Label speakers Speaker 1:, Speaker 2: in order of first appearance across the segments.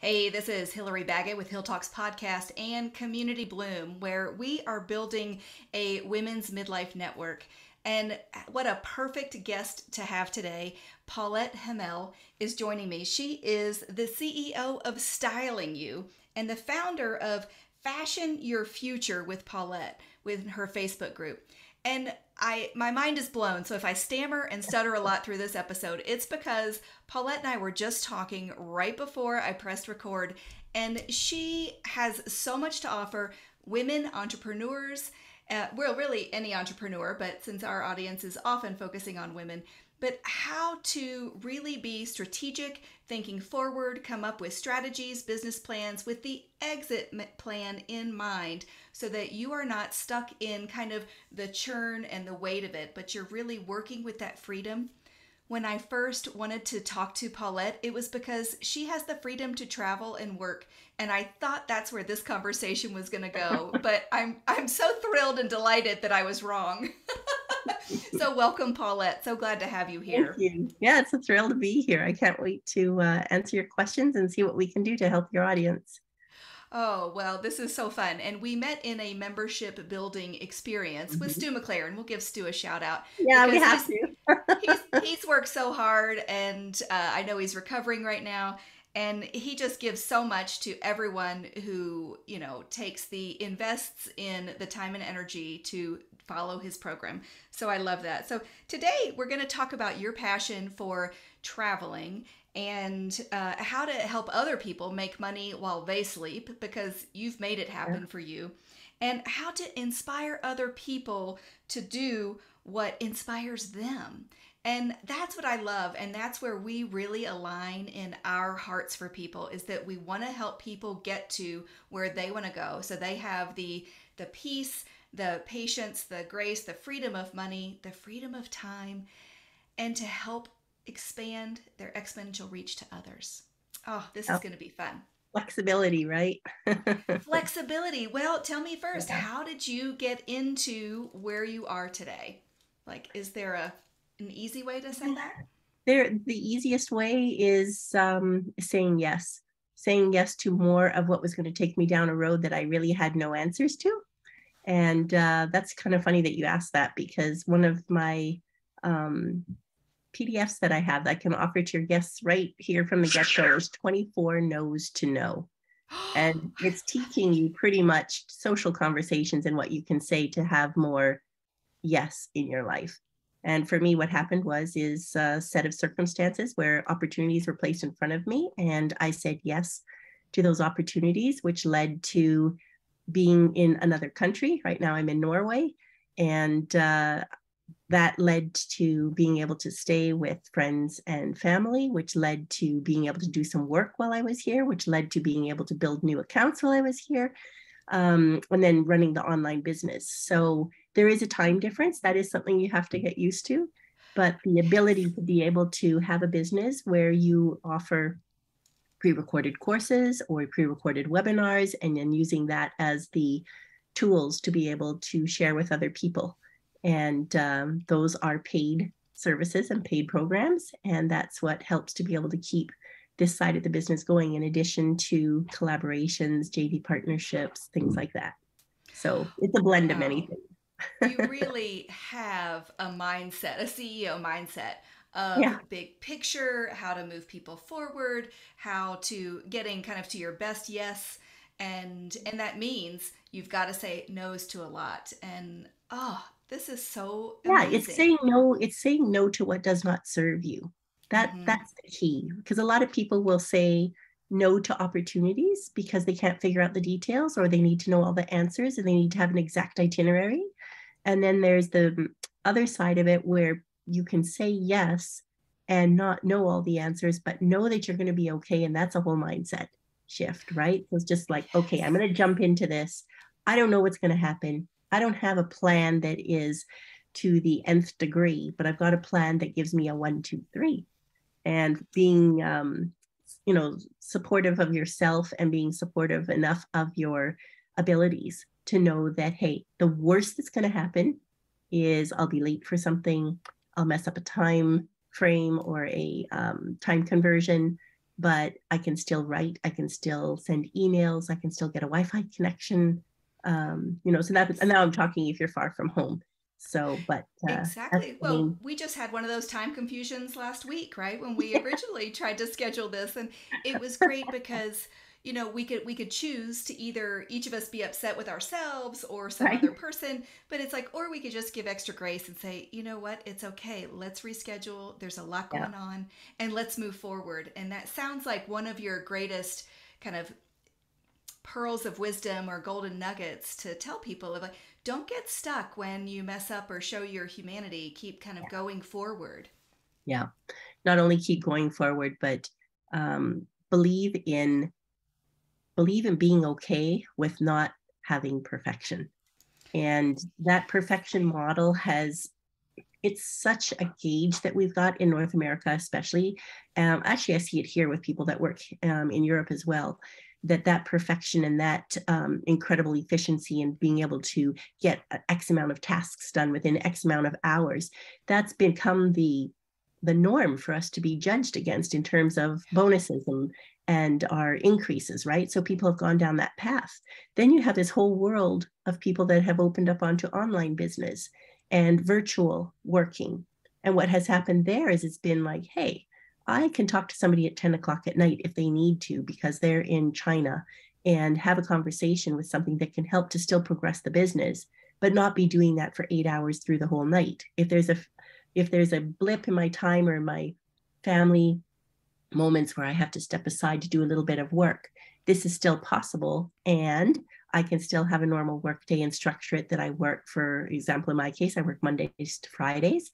Speaker 1: Hey, this is Hillary Baggett with Hill Talks Podcast and Community Bloom, where we are building a women's midlife network. And what a perfect guest to have today. Paulette Hamel is joining me. She is the CEO of Styling You and the founder of Fashion Your Future with Paulette with her Facebook group. And my mind is blown. So if I stammer and stutter a lot through this episode, it's because Paulette and I were just talking right before I pressed record, and she has so much to offer women entrepreneurs. Well, really any entrepreneur, but since our audience is often focusing on women, but how to really be strategic, thinking forward, come up with strategies, business plans with the exit plan in mind so that you are not stuck in kind of the churn and the weight of it, but you're really working with that freedom. When I first wanted to talk to Paulette, it was because she has the freedom to travel and work, and I thought that's where this conversation was going to go. But I'm so thrilled and delighted that I was wrong. So welcome, Paulette. So glad to have you
Speaker 2: Thank
Speaker 1: here.
Speaker 2: you. Yeah, it's a thrill to be here. I can't wait to answer your questions and see what we can do to help your audience.
Speaker 1: Oh, well, this is so fun. And we met in a membership building experience with
Speaker 2: Mhm.
Speaker 1: Stu McLaren. We'll give Stu a shout out
Speaker 2: Yeah, we
Speaker 1: because
Speaker 2: have
Speaker 1: he's
Speaker 2: to.
Speaker 1: he's worked so hard, and I know he's recovering right now, and he just gives so much to everyone who takes the invests in the time and energy to follow his program. So I love that. So today we're going to talk about your passion for traveling and how to help other people make money while they sleep, because you've made it
Speaker 2: Yeah.
Speaker 1: happen for you, and how to inspire other people to do what inspires them. And that's what I love, and that's where we really align in our hearts for people, is that we want to help people get to where they want to go so they have the peace, the patience, the grace, the freedom of money, the freedom of time, and to help expand their exponential reach to others. Oh, this is
Speaker 2: Yeah.
Speaker 1: going to be fun.
Speaker 2: Flexibility, right?
Speaker 1: Flexibility. Well, tell me first,
Speaker 2: Yeah.
Speaker 1: how did you get into where you are today? Like, is there an easy way to say that?
Speaker 2: The easiest way is saying yes to more of what was going to take me down a road that I really had no answers to. And that's kind of funny that you asked that, because one of my um, PDFs that I have that I can offer to your guests right here from the get-go is 24 No's to Know. And it's teaching you pretty much social conversations and what you can say to have more yes in your life. And for me, what happened is a set of circumstances where opportunities were placed in front of me, and I said yes to those opportunities, which led to being in another country. Right now, I'm in Norway, and that led to being able to stay with friends and family, which led to being able to do some work while I was here, which led to being able to build new accounts while I was here, and then running the online business. So there is a time difference. That is something you have to get used to. But the ability
Speaker 1: Yes.
Speaker 2: to be able to have a business where you offer pre-recorded courses or pre-recorded webinars, and then using that as the tools to be able to share with other people. And those are paid services and paid programs. And that's what helps to be able to keep this side of the business going, in addition to collaborations, JV partnerships, things like that. So it's a blend of many
Speaker 1: Wow. You
Speaker 2: things.
Speaker 1: really have a mindset, a CEO mindset of
Speaker 2: Yeah.
Speaker 1: big picture, how to move people forward, how to getting kind of to your best yes. And that means you've got to say no's to a lot. And oh, this is so
Speaker 2: Yeah, it's
Speaker 1: amazing.
Speaker 2: saying no, it's saying no to what does not serve you.
Speaker 1: Mm-hmm.
Speaker 2: That's the key, because a lot of people will say no to opportunities because they can't figure out the details, or they need to know all the answers and they need to have an exact itinerary. And then there's the other side of it where you can say yes and not know all the answers, but know that you're going to be okay. And that's a whole mindset shift, right? So it's just like, okay, I'm
Speaker 1: Yes.
Speaker 2: going to jump into this. I don't know what's going to happen. I don't have a plan that is to the nth degree, but I've got a plan that gives me a one, two, three. And being, supportive of yourself and being supportive enough of your abilities to know that, hey, the worst that's going to happen is I'll be late for something, I'll mess up a time frame or a time conversion, but I can still write, I can still send emails, I can still get a Wi-Fi connection. So and now I'm talking if you're far from home. So, but that's
Speaker 1: Exactly.
Speaker 2: the
Speaker 1: Well,
Speaker 2: main.
Speaker 1: we just had one of those time confusions last week, right? When we originally tried to schedule this, and it was great because we could choose to either each of us be upset with ourselves or some
Speaker 2: Right.
Speaker 1: other person, but it's like, or we could just give extra grace and say, you know what, it's okay. Let's reschedule. There's a lot
Speaker 2: Yeah.
Speaker 1: going on, and let's move forward. And that sounds like one of your greatest kind of pearls of wisdom or golden nuggets to tell people of like, don't get stuck when you mess up or show your humanity. Keep kind of going forward.
Speaker 2: Yeah. Not only keep going forward, but um, believe in being okay with not having perfection. And that perfection model it's such a gauge that we've got in North America, especially. Actually, I see it here with people that work in Europe as well, that perfection and that incredible efficiency and being able to get X amount of tasks done within X amount of hours, that's become the norm for us to be judged against in terms of bonuses and our increases, right? So people have gone down that path. Then you have this whole world of people that have opened up onto online business and virtual working. And what has happened there is it's been like, hey, I can talk to somebody at 10 o'clock at night if they need to, because they're in China, and have a conversation with something that can help to still progress the business, but not be doing that for 8 hours through the whole night. If there's a blip in my time or in my family moments where I have to step aside to do a little bit of work, this is still possible. And I can still have a normal work day and structure it that I work. For example, in my case, I work Mondays to Fridays,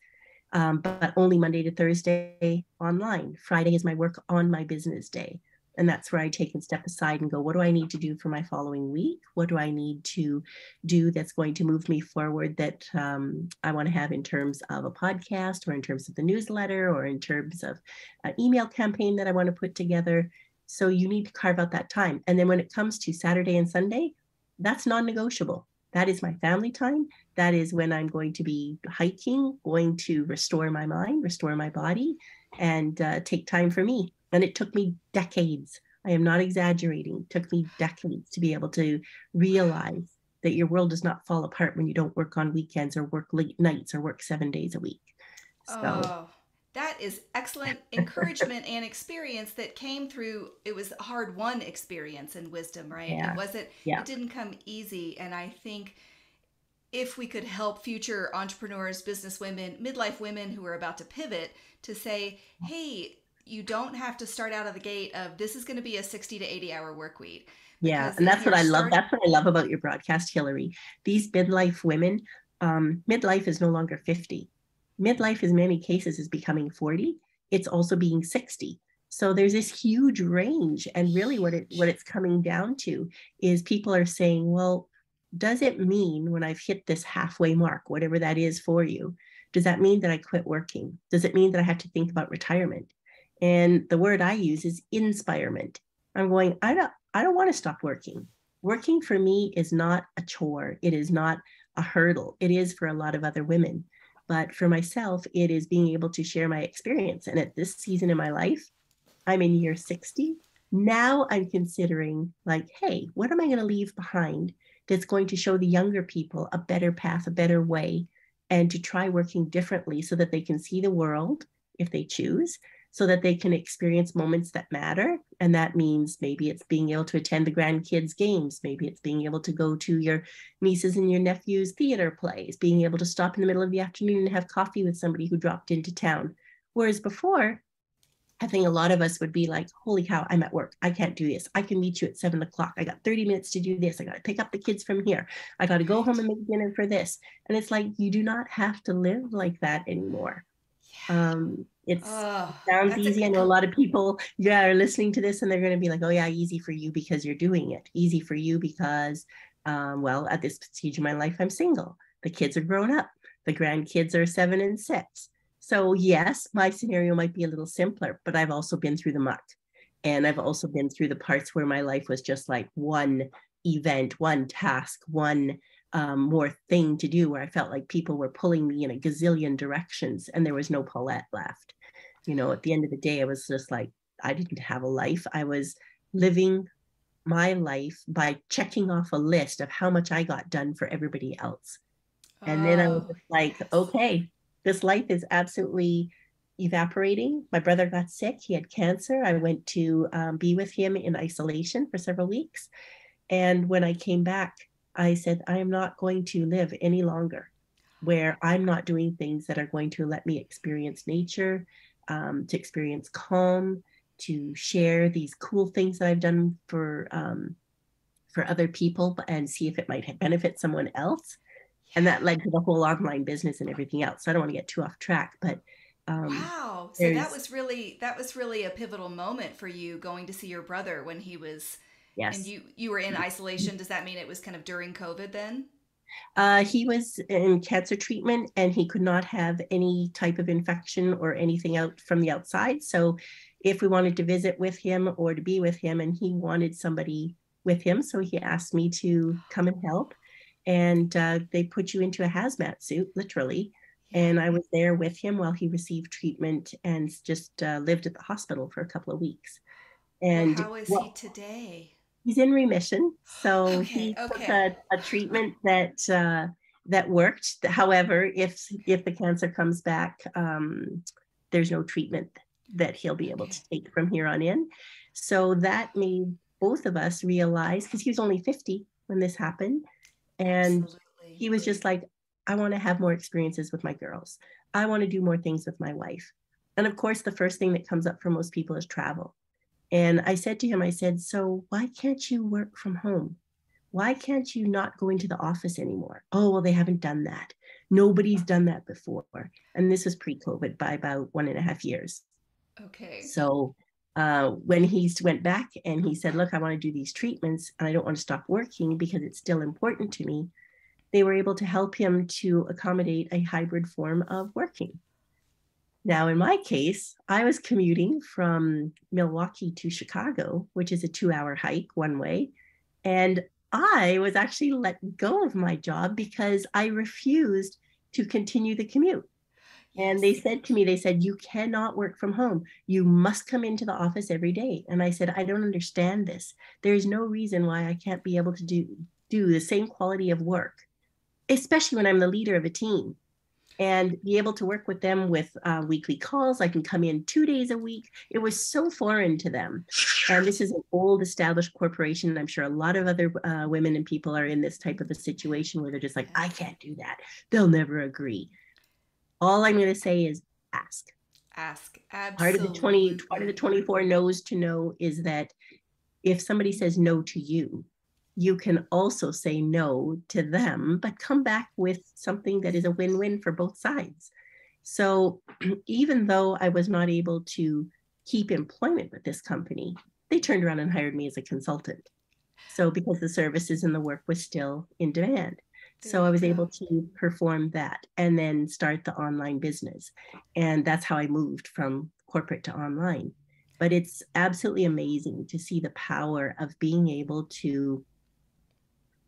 Speaker 2: but only Monday to Thursday online. Friday is my work on my business day. And that's where I take and step aside and go, what do I need to do for my following week? What do I need to do that's going to move me forward, that I want to have in terms of a podcast or in terms of the newsletter or in terms of an email campaign that I want to put together? So you need to carve out that time. And then when it comes to Saturday and Sunday, that's non-negotiable. That is my family time. That is when I'm going to be hiking, going to restore my mind, restore my body, and take time for me. And it took me decades. I am not exaggerating. It took me decades to be able to realize that your world does not fall apart when you don't work on weekends or work late nights or work 7 days a week. So,
Speaker 1: Oh, that is excellent encouragement and experience that came through. It was a hard won experience and wisdom, right?
Speaker 2: yeah, yeah,
Speaker 1: It didn't come easy. And I think if we could help future entrepreneurs, business women, midlife women who are about to pivot to say, hey, you don't have to start out of the gate of this is going to be a 60 to 80 hour work week.
Speaker 2: yeah.
Speaker 1: Because
Speaker 2: And
Speaker 1: if
Speaker 2: that's what
Speaker 1: you're
Speaker 2: I love.
Speaker 1: starting,
Speaker 2: That's what I love about your broadcast, Hillary. These midlife women, midlife is no longer 50. Midlife, in many cases, is becoming 40. It's also being 60. So there's this huge range. And really what it's coming down to is people are saying, well, does it mean when I've hit this halfway mark, whatever that is for you, does that mean that I quit working? Does it mean that I have to think about retirement? And the word I use is inspirement. I'm going, I don't want to stop working. Working for me is not a chore. It is not a hurdle. It is for a lot of other women. But for myself, it is being able to share my experience. And at this season in my life, I'm in year 60. Now I'm considering, like, hey, what am I going to leave behind that's going to show the younger people a better path, a better way, and to try working differently so that they can see the world if they choose, so that they can experience moments that matter. And that means maybe it's being able to attend the grandkids' games. Maybe it's being able to go to your nieces and your nephews' theater plays, being able to stop in the middle of the afternoon and have coffee with somebody who dropped into town. Whereas before, I think a lot of us would be like, holy cow, I'm at work. I can't do this. I can meet you at 7 o'clock. I got 30 minutes to do this. I got to pick up the kids from here. I got to go home and make dinner for this. And it's like, you do not have to live like that anymore. It
Speaker 1: oh,
Speaker 2: sounds
Speaker 1: that's a
Speaker 2: easy. I know a lot of people, are listening to this and they're going to be like, oh yeah, easy for you because you're doing it. Easy for you because, well, at this stage of my life, I'm single. The kids are grown up. The grandkids are 7 and 6. So yes, my scenario might be a little simpler, but I've also been through the muck. And I've also been through the parts where my life was just like one event, one task, one more thing to do, where I felt like people were pulling me in a gazillion directions and there was no Paulette left. At the end of the day, I was just like, I didn't have a life. I was living my life by checking off a list of how much I got done for everybody else. And then I was
Speaker 1: Oh,
Speaker 2: just like,
Speaker 1: yes.
Speaker 2: okay, this life is absolutely evaporating. My brother got sick. He had cancer. I went to be with him in isolation for several weeks. And when I came back, I said, I am not going to live any longer where I'm not doing things that are going to let me experience nature, to experience calm, to share these cool things that I've done for other people and see if it might benefit someone else. And that led to the whole online business and everything else. So I don't want to get too off track, but
Speaker 1: Wow. So
Speaker 2: there's,
Speaker 1: that was really a pivotal moment for you going to see your brother when he was and
Speaker 2: yes.
Speaker 1: you were in isolation. Does that mean it was kind of during COVID then?
Speaker 2: He was in cancer treatment and he could not have any type of infection or anything out from the outside. So if we wanted to visit with him or to be with him, and he wanted somebody with him, so he asked me to come and help. And they put you into a hazmat suit, literally.
Speaker 1: Yeah.
Speaker 2: And I was there with him while he received treatment and just lived at the hospital for a couple of weeks.
Speaker 1: Well,
Speaker 2: And
Speaker 1: how is he
Speaker 2: well,
Speaker 1: today?
Speaker 2: he's in remission, so
Speaker 1: Okay,
Speaker 2: he took
Speaker 1: okay.
Speaker 2: a treatment that worked. However, if the cancer comes back, there's no treatment that he'll be able
Speaker 1: Okay.
Speaker 2: to take from here on in. So that made both of us realize, because he was only 50 when this happened, and
Speaker 1: Absolutely.
Speaker 2: he was just like, I want to have more experiences with my girls. I want to do more things with my wife. And of course, the first thing that comes up for most people is travel. And I said to him, I said, so why can't you work from home? Why can't you not go into the office anymore? Oh, well, they haven't done that. Nobody's done that before. And this was pre COVID by about 1.5 years.
Speaker 1: Okay.
Speaker 2: So when he went back and he said, look, I want to do these treatments and I don't want to stop working because it's still important to me, they were able to help him to accommodate a hybrid form of working. Now, in my case, I was commuting from Milwaukee to Chicago, which is a 2 hour hike one way. And I was actually let go of my job because I refused to continue the commute. And they
Speaker 1: Yes.
Speaker 2: said to me, they said, you cannot work from home. You must come into the office every day. And I said, I don't understand this. There's no reason why I can't be able to do the same quality of work, especially when I'm the leader of a team, and be able to work with them with weekly calls. I can come in 2 days a week. It was so foreign to them. And this is an old established corporation. And I'm sure a lot of other women and people are in this type of a situation where they're just like, I
Speaker 1: Yes.
Speaker 2: can't do that. They'll never agree. All I'm going to say is ask.
Speaker 1: Ask.
Speaker 2: Part of the
Speaker 1: Absolutely.
Speaker 2: 24 knows to know is that if somebody says no to you, you can also say no to them, but come back with something that is a win-win for both sides. So even though I was not able to keep employment with this company, they turned around and hired me as a consultant. So because the services and the work was still in demand.
Speaker 1: There
Speaker 2: So I
Speaker 1: you
Speaker 2: was
Speaker 1: go.
Speaker 2: able to perform that and then start the online business. And that's how I moved from corporate to online. But it's absolutely amazing to see the power of being able to,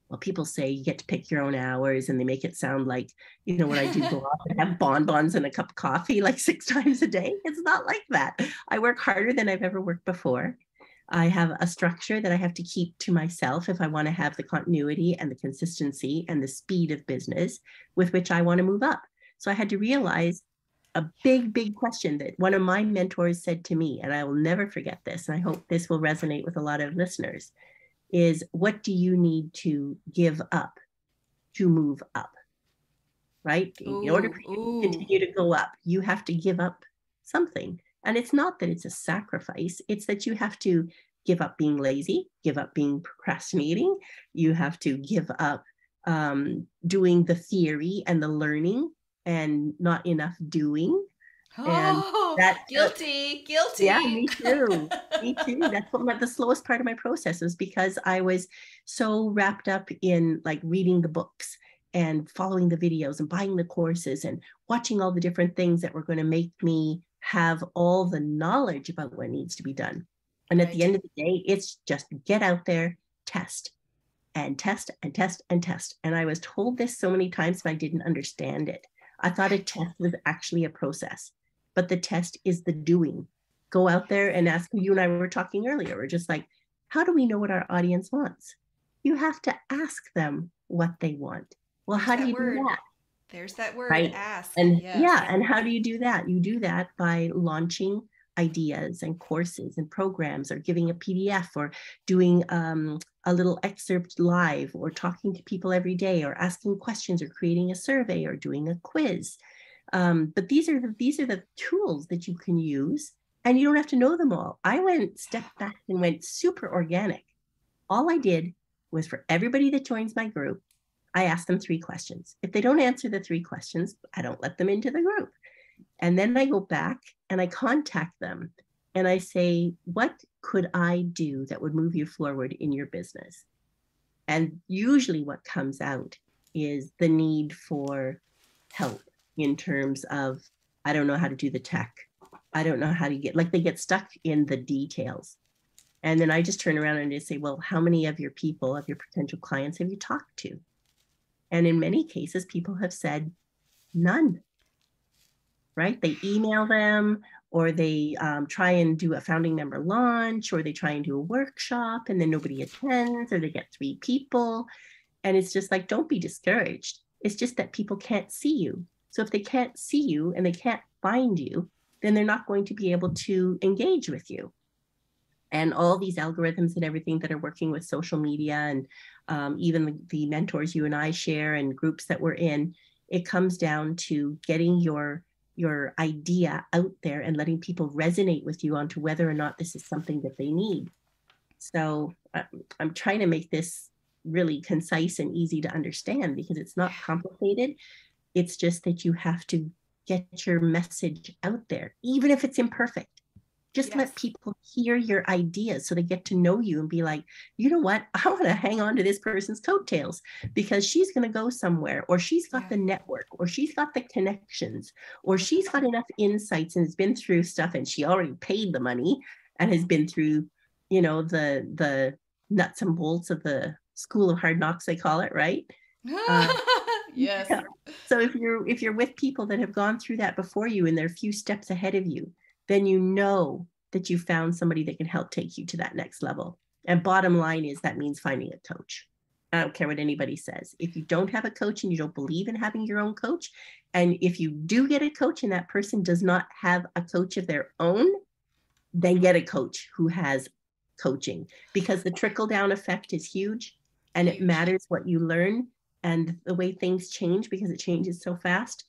Speaker 2: well, people say you get to pick your own hours and they make it sound like, what I do, go off and have bonbons and a cup of coffee like 6 times a day. It's not like that. I work harder than I've ever worked before. I have a structure that I have to keep to myself if I want to have the continuity and the consistency and the speed of business with which I want to move up. So I had to realize a big, big question that one of my mentors said to me, and I will never forget this, and I hope this will resonate with a lot of listeners, is what do you need to give up to move up, right? In order for
Speaker 1: Ooh,
Speaker 2: you to
Speaker 1: ooh.
Speaker 2: continue to go up, you have to give up something. And it's not that it's a sacrifice, it's that you have to give up being lazy, give up being procrastinating, you have to give up doing the theory and the learning and not enough doing. And
Speaker 1: Oh,
Speaker 2: that
Speaker 1: guilty,
Speaker 2: yeah,
Speaker 1: guilty.
Speaker 2: me too. Me too. That's what the slowest part of my process was, because I was so wrapped up in like reading the books and following the videos and buying the courses and watching all the different things that were going to make me have all the knowledge about what needs to be done. And at the
Speaker 1: Right.
Speaker 2: end of the day, it's just get out there, test and test and test and test. And I was told this so many times, but I didn't understand it. I thought a
Speaker 1: Right.
Speaker 2: test was actually a process, but the test is the doing. go out there and ask. You and I were talking earlier. We're just like, how do we know what our audience wants? You have to ask them what they want. Well,
Speaker 1: There's
Speaker 2: how do
Speaker 1: that
Speaker 2: you do
Speaker 1: word.
Speaker 2: that?
Speaker 1: There's that word,
Speaker 2: Right.
Speaker 1: ask.
Speaker 2: And
Speaker 1: Yes.
Speaker 2: yeah, and how do you do that? You do that by launching ideas and courses and programs, or giving a PDF, or doing a little excerpt live, or talking to people every day, or asking questions, or creating a survey, or doing a quiz. But these are the tools that you can use, and you don't have to know them all. I went step back and went super organic. All I did was, for everybody that joins my group, I ask them 3 questions. If they don't answer the 3 questions, I don't let them into the group. And then I go back and I contact them and I say, what could I do that would move you forward in your business? And usually what comes out is the need for help, in terms of, I don't know how to do the tech. I don't know how to get, like, they get stuck in the details. And then I just turn around and just say, well, how many of your people, of your potential clients, have you talked to? And in many cases, people have said none, right? They email them, or they try and do a founding member launch, or they try and do a workshop and then nobody attends, or they get 3 people. And it's just like, don't be discouraged. It's just that people can't see you. So if they can't see you and they can't find you, then they're not going to be able to engage with you. And all these algorithms and everything that are working with social media, and even the mentors you and I share and groups that we're in, it comes down to getting your idea out there and letting people resonate with you onto whether or not this is something that they need. So I'm trying to make this really concise and easy to understand, because it's not complicated. It's just that you have to get your message out there, even if it's imperfect. Just
Speaker 1: Yes.
Speaker 2: let people hear your ideas so they get to know you and be like, you know what? I want to hang on to this person's coattails because she's going to go somewhere, or she's got the network, or she's got the connections, or she's got enough insights and has been through stuff, and she already paid the money and has been through, the nuts and bolts of the school of hard knocks, they call it, right?
Speaker 1: Yes.
Speaker 2: Yeah. So if you're with people that have gone through that before you and they're a few steps ahead of you, then you know that you found somebody that can help take you to that next level. And bottom line is, that means finding a coach. I don't care what anybody says. If you don't have a coach and you don't believe in having your own coach, and if you do get a coach and that person does not have a coach of their own, then get a coach who has coaching, because the trickle down effect is huge, and it matters what you learn and the way things change, because it changes so fast.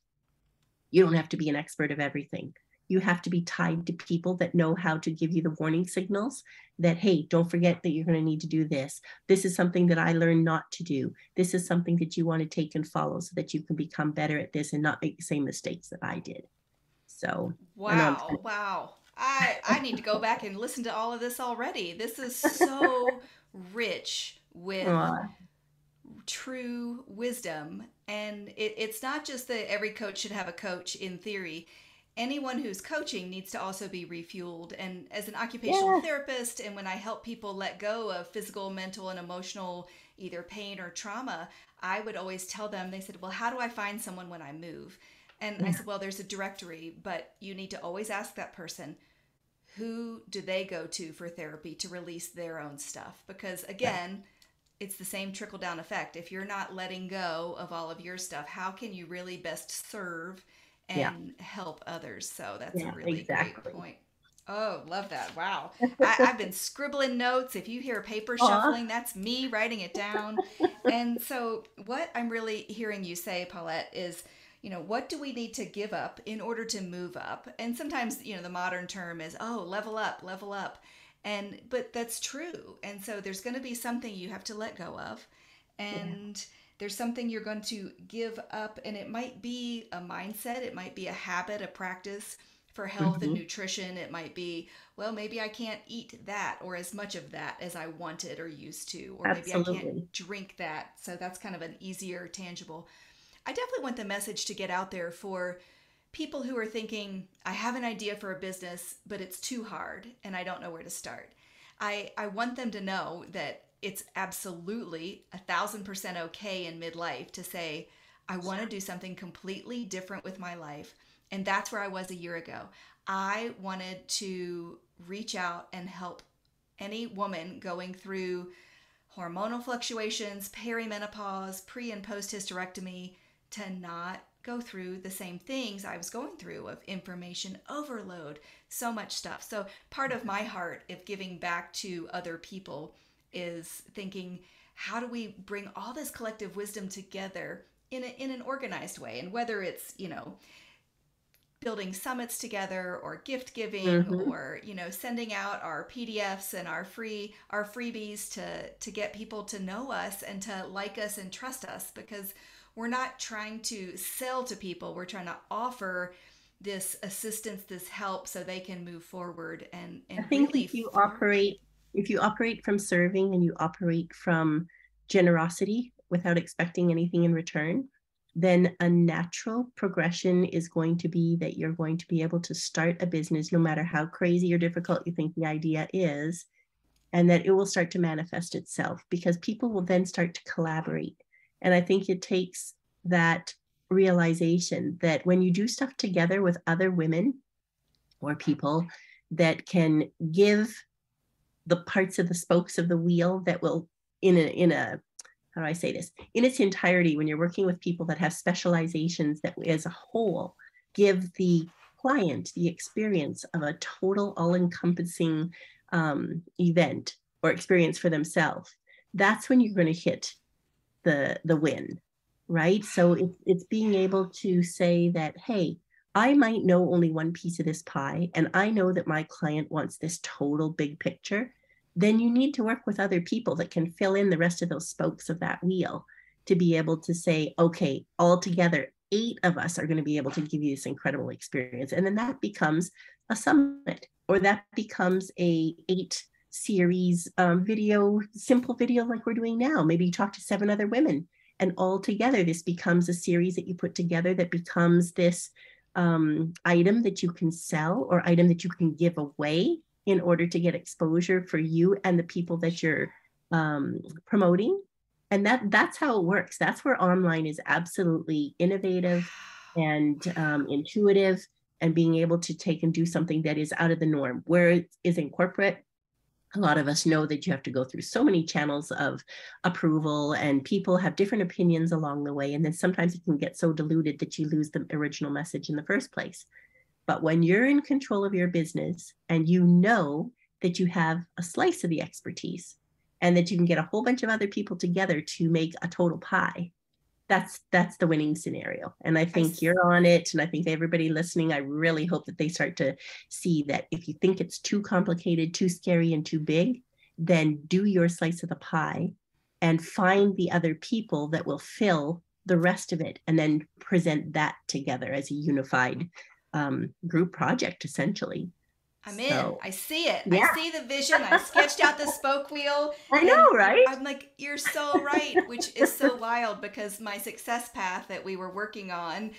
Speaker 2: You don't have to be an expert of everything. You have to be tied to people that know how to give you the warning signals that, hey, don't forget that you're going to need to do this. This is something that I learned not to do. This is something that you want to take and follow so that you can become better at this and not make the same mistakes that I did. So,
Speaker 1: Wow. Wow. I need to go back and listen to all of this already. This is so rich with true wisdom. And it's not just that every coach should have a coach in theory. Anyone who's coaching needs to also be refueled. And as an occupational therapist, and when I help people let go of physical, mental, and emotional either pain or trauma, I would always tell them, they said, well, how do I find someone when I move? And I said, well, there's a directory, but you need to always ask that person, who do they go to for therapy to release their own stuff? Because again, it's the same trickle down effect. If you're not letting go of all of your stuff, how can you really best serve and help others? So that's a really great point. Oh, love that. Wow. I've been scribbling notes. If you hear paper shuffling, that's me writing it down. And so what I'm really hearing you say, Paulette, is, what do we need to give up in order to move up? And sometimes, the modern term is, oh, level up, level up. But that's true. And so there's going to be something you have to let go of. And there's something you're going to give up. And it might be a mindset. It might be a habit, a practice for health and nutrition. It might be, well, maybe I can't eat that or as much of that as I wanted or used to. Or maybe I can't drink that. So that's kind of an easier, tangible. I definitely want the message to get out there for people who are thinking, I have an idea for a business, but it's too hard and I don't know where to start. I want them to know that it's absolutely 1,000% okay in midlife to say, I want to do something completely different with my life. And that's where I was a year ago. I wanted to reach out and help any woman going through hormonal fluctuations, perimenopause, pre and post hysterectomy to not go through the same things I was going through of information overload, so much stuff. So part of my heart of giving back to other people is thinking, how do we bring all this collective wisdom together in an organized way? And whether it's, building summits together or gift giving
Speaker 2: Mm-hmm.
Speaker 1: or sending out our PDFs and our freebies to get people to know us and to like us and trust us, because we're not trying to sell to people, we're trying to offer this assistance, this help, so they can move forward and
Speaker 2: I think
Speaker 1: really flourish.
Speaker 2: if you operate from serving and you operate from generosity without expecting anything in return, then a natural progression is going to be that you're going to be able to start a business no matter how crazy or difficult you think the idea is, and that it will start to manifest itself because people will then start to collaborate. And I think it takes that realization that when you do stuff together with other women or people that can give the parts of the spokes of the wheel that will in a how do I say this, in its entirety, when you're working with people that have specializations that as a whole give the client the experience of a total all-encompassing event or experience for themselves, that's when you're going to hit the win, right? So it's being able to say that, hey, I might know only one piece of this pie, and I know that my client wants this total big picture. Then you need to work with other people that can fill in the rest of those spokes of that wheel to be able to say, okay, all together, 8 of us are going to be able to give you this incredible experience. And then that becomes a summit, or that becomes a 8 series simple video like we're doing now. Maybe you talk to 7 other women, and all together this becomes a series that you put together that becomes this item that you can sell or item that you can give away in order to get exposure for you and the people that you're promoting. And that's how it works. That's where online is absolutely innovative and intuitive, and being able to take and do something that is out of the norm. Where it is in corporate, a lot of us know that you have to go through so many channels of approval, and people have different opinions along the way. And then sometimes it can get so diluted that you lose the original message in the first place. But when you're in control of your business and you know that you have a slice of the expertise and that you can get a whole bunch of other people together to make a total pie, that's the winning scenario. And I
Speaker 1: I
Speaker 2: think you're on it. And I think everybody listening, I really hope that they start to see that if you think it's too complicated, too scary, and too big, then do your slice of the pie and find the other people that will fill the rest of it, and then present that together as a unified group project, essentially.
Speaker 1: I'm in.
Speaker 2: So,
Speaker 1: I see it. I
Speaker 2: yeah,
Speaker 1: see the vision. I sketched out the spoke wheel,
Speaker 2: I
Speaker 1: and
Speaker 2: know, right?
Speaker 1: I'm like, you're so right, which is so wild because my success path that we were working on,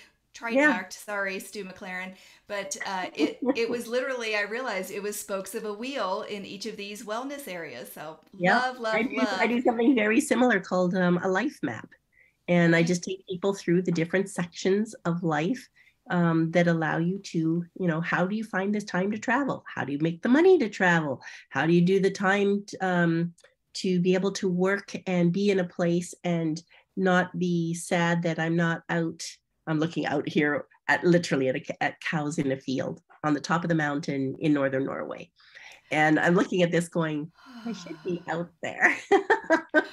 Speaker 2: Yeah.
Speaker 1: trademarked, sorry, Stu McLaren, but it was literally, I realized it was spokes of a wheel in each of these wellness areas. So
Speaker 2: Yeah.
Speaker 1: love,
Speaker 2: I
Speaker 1: love,
Speaker 2: do I
Speaker 1: love.
Speaker 2: do something very similar called a life map. And I
Speaker 1: Okay.
Speaker 2: just take people through the different sections of life that allow you to, how do you find this time to travel? How do you make the money to travel? How do you do the time to be able to work and be in a place and not be sad that I'm not out? I'm looking out here at literally at cows in a field on the top of the mountain in northern Norway. And I'm looking at this going, I should be out there.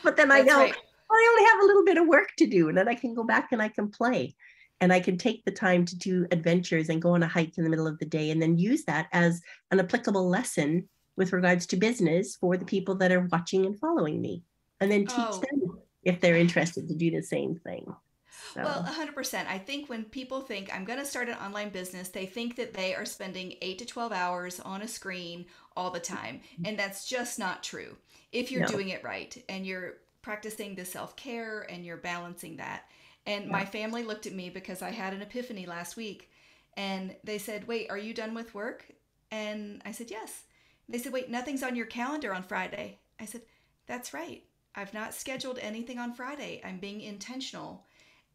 Speaker 2: But then I
Speaker 1: That's
Speaker 2: know
Speaker 1: right.
Speaker 2: I only have a little bit of work to do, and then I can go back and I can play. And I can take the time to do adventures and go on a hike in the middle of the day, and then use that as an applicable lesson with regards to business for the people that are watching and following me, and then teach
Speaker 1: Oh,
Speaker 2: them if they're interested to do the same thing.
Speaker 1: well,
Speaker 2: So,
Speaker 1: 100%. I think when people think I'm going to start an online business, they think that they are spending 8 to 12 hours on a screen all the time. And that's just not true. If you're
Speaker 2: no.
Speaker 1: doing it right and you're practicing the self care and you're balancing that. And
Speaker 2: Yeah.
Speaker 1: my family looked at me because I had an epiphany last week. And they said, "Wait, are you done with work?" And I said, "Yes." They said, "Wait, nothing's on your calendar on Friday." I said, "That's right. I've not scheduled anything on Friday. I'm being intentional."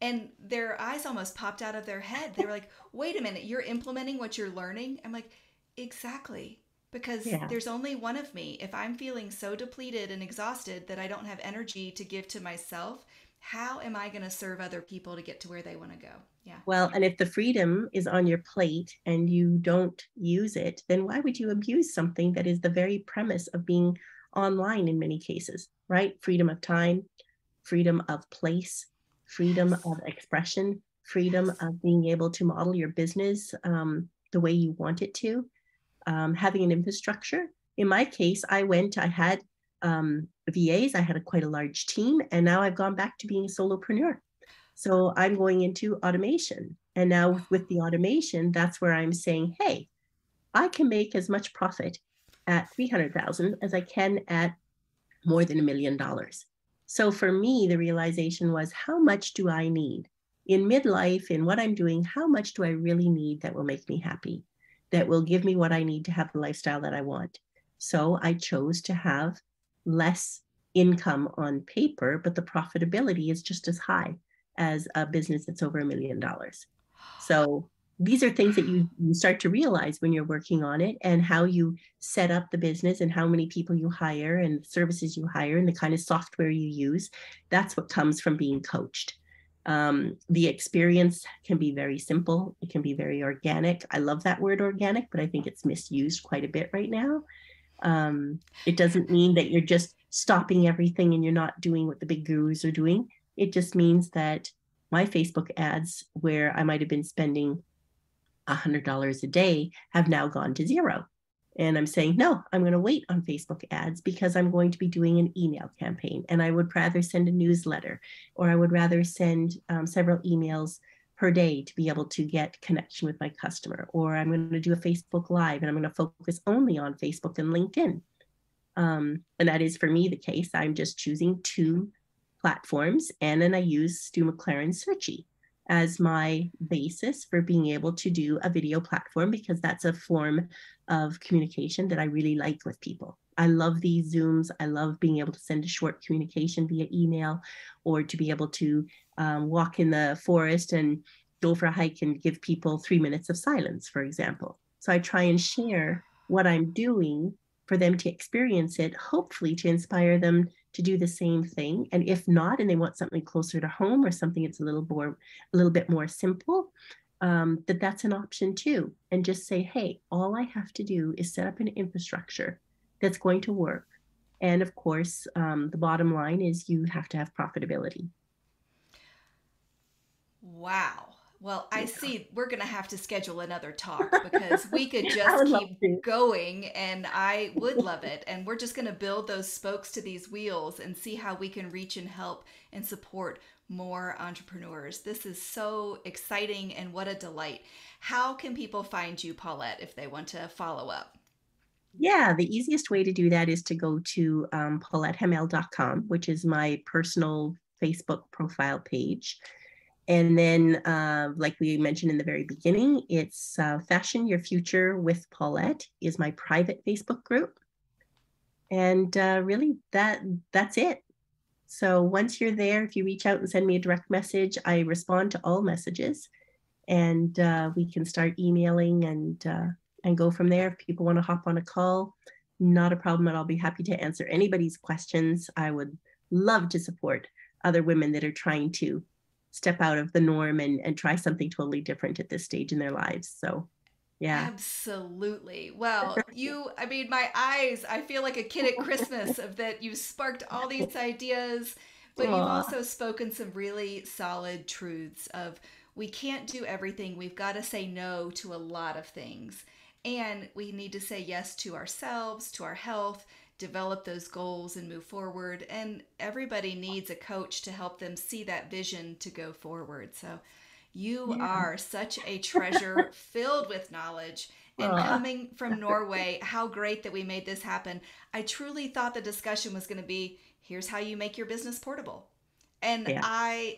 Speaker 1: And their eyes almost popped out of their head. They were like, wait a minute, you're implementing what you're learning? I'm like, exactly. Because
Speaker 2: Yeah.
Speaker 1: there's only one of me. If I'm feeling so depleted and exhausted that I don't have energy to give to myself, how am I going to serve other people to get to where they want to go? Yeah.
Speaker 2: Well, and if the freedom is on your plate and you don't use it, then why would you abuse something that is the very premise of being online in many cases, right? Freedom of time, freedom of place, freedom
Speaker 1: Yes.
Speaker 2: of expression, freedom
Speaker 1: Yes.
Speaker 2: of being able to model your business the way you want it to, having an infrastructure. In my case, I had VAs, I had quite a large team, and now I've gone back to being a solopreneur. So I'm going into automation. And now with the automation, that's where I'm saying, hey, I can make as much profit at 300,000 as I can at more than $1 million. So for me, the realization was, how much do I need in midlife, in what I'm doing? How much do I really need that will make me happy, that will give me what I need to have the lifestyle that I want? So I chose to have less income on paper, but the profitability is just as high as a business that's over $1 million. So these are things that you start to realize when you're working on it, and how you set up the business and how many people you hire and the services you hire and the kind of software you use. That's what comes from being coached. The experience can be very simple. It can be very organic. I love that word organic, but I think it's misused quite a bit right now. It doesn't mean that you're just stopping everything and you're not doing what the big gurus are doing. It just means that my Facebook ads, where I might have been spending $100 a day, have now gone to zero. And I'm saying, no, I'm going to wait on Facebook ads because I'm going to be doing an email campaign. And I would rather send a newsletter, or I would rather send several emails per day to be able to get connection with my customer. Or I'm going to do a Facebook Live and I'm going to focus only on Facebook and LinkedIn. And that is for me the case. I'm just choosing two platforms, and then I use Stu McLaren's Searchy as my basis for being able to do a video platform, because that's a form of communication that I really like with people. I love these Zooms. I love being able to send a short communication via email, or to be able to walk in the forest and go for a hike and give people 3 minutes of silence, for example. So I try and share what I'm doing for them to experience it, hopefully to inspire them to do the same thing. And if not, and they want something closer to home or something that's a little bit more simple, that's an option too. And just say, hey, all I have to do is set up an infrastructure that's going to work. And of course, the bottom line is you have to have profitability.
Speaker 1: Wow. Well, I
Speaker 2: Yeah,
Speaker 1: see we're going to have to schedule another talk because we could
Speaker 2: I
Speaker 1: just
Speaker 2: would love
Speaker 1: keep
Speaker 2: to.
Speaker 1: going and I would love it. And we're just going to build those spokes to these wheels and see how we can reach and help and support more entrepreneurs. This is so exciting and what a delight. How can people find you, Paulette, if they want to follow up?
Speaker 2: Yeah, the easiest way to do that is to go to paulettehamel.com, which is my personal Facebook profile page. And then, like we mentioned in the very beginning, it's Fashion Your Future with Paulette is my private Facebook group. And really, that's it. So once you're there, if you reach out and send me a direct message, I respond to all messages, and we can start emailing and go from there. If people want to hop on a call, not a problem at all. I'll be happy to answer anybody's questions. I would love to support other women that are trying to step out of the norm and try something totally different at this stage in their lives. So, yeah.
Speaker 1: Absolutely. Well, I mean, my eyes, I feel like a kid at Christmas of that you sparked all these ideas, but you've
Speaker 2: Aw,
Speaker 1: also spoken some really solid truths of we can't do everything. We've got to say no to a lot of things. And we need to say yes to ourselves, to our health, develop those goals and move forward. And everybody needs a coach to help them see that vision to go forward. So you
Speaker 2: yeah.
Speaker 1: are such a treasure filled with knowledge. And
Speaker 2: Aw,
Speaker 1: coming from Norway, how great that we made this happen. I truly thought the discussion was going to be here's how you make your business portable. And
Speaker 2: yeah.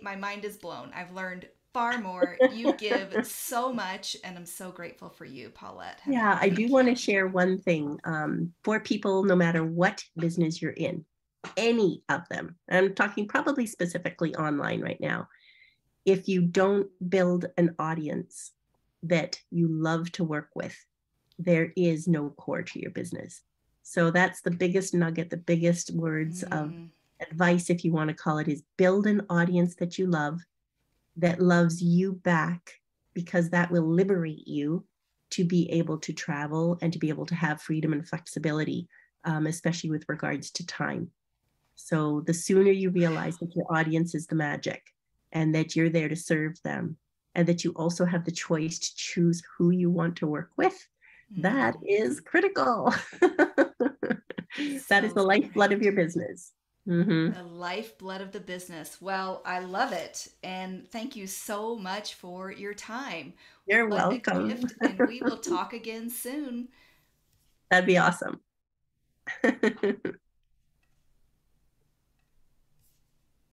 Speaker 1: my mind is blown. I've learned far more. You give so much, and I'm so grateful for you, Paulette
Speaker 2: Yeah,
Speaker 1: Hamel.
Speaker 2: I do
Speaker 1: Thank
Speaker 2: want to
Speaker 1: you.
Speaker 2: share one thing for people, no matter what business you're in, any of them. I'm talking probably specifically online right now. if you don't build an audience that you love to work with, there is no core to your business. So that's the biggest nugget, the biggest words of
Speaker 1: Mm,
Speaker 2: advice, if you want to call it, is build an audience that you love, that loves you back, because that will liberate you to be able to travel and to be able to have freedom and flexibility, especially with regards to time. So the sooner you realize that your audience is the magic and that you're there to serve them, and that you also have the choice to choose who you want to work with, that
Speaker 1: mm.
Speaker 2: is critical. That is the
Speaker 1: So
Speaker 2: lifeblood of
Speaker 1: great.
Speaker 2: your business. Mm-hmm.
Speaker 1: The lifeblood of the business. Well, I love it. And thank you so much for your time.
Speaker 2: You're
Speaker 1: What a
Speaker 2: welcome.
Speaker 1: gift. And we will talk again soon.
Speaker 2: That'd be awesome.